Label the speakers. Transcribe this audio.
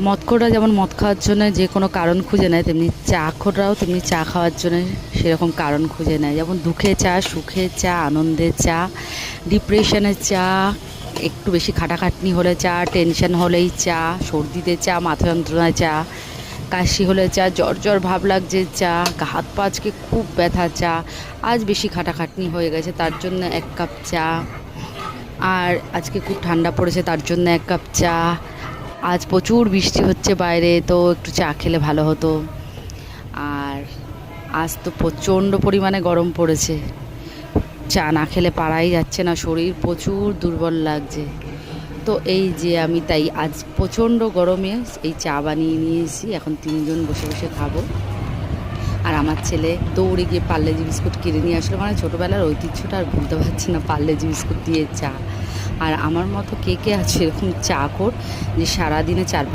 Speaker 1: মদখোররা যেমন মদ খাওয়ার জন্য যে কোনো কারণ খুঁজে নেয়, তেমনি চা খোররাও তেমনি চা খাওয়ার জন্য সেরকম কারণ খুঁজে নেয়। যেমন দুঃখে চা, সুখে চা, আনন্দের চা, ডিপ্রেশনের চা, একটু বেশি খাটাখাটনি হলে চা, টেনশন হলেই চা, সর্দিতে চা, মাথা যন্ত্রণায় চা, কাশি হলে চা, জ্বর জ্বর ভাব লাগছে চা, হাত পা আজকে খুব ব্যথা চা, আজ বেশি খাটাখাটনি হয়ে গেছে তার জন্য 1 কাপ চা, আর আজকে খুব ঠান্ডা পড়েছে তার জন্য 1 কাপ চা, আজ প্রচুর বৃষ্টি হচ্ছে বাইরে তো একটু চা খেলে ভালো হতো, আর আজ তো প্রচণ্ড পরিমাণে গরম পড়েছে, চা না খেলে পারাই যাচ্ছে না, শরীর প্রচুর দুর্বল লাগছে। তো এই যে আমি তাই আজ প্রচণ্ড গরমে এই চা বানিয়ে নিয়েছি, এখন 3 জন বসে বসে খাবো। আর আমার ছেলে দৌড়ে গিয়ে পার্লেজি বিস্কুট কিনে নিয়ে আসলো, মানে ছোটোবেলার ঐতিহ্যটা আর ভুলতে পারছি না, পার্লেজি বিস্কুট দিয়ে চা। আর আমার মতো কে কে আছে এরকম চা খোর যে সারাদিনে 4-5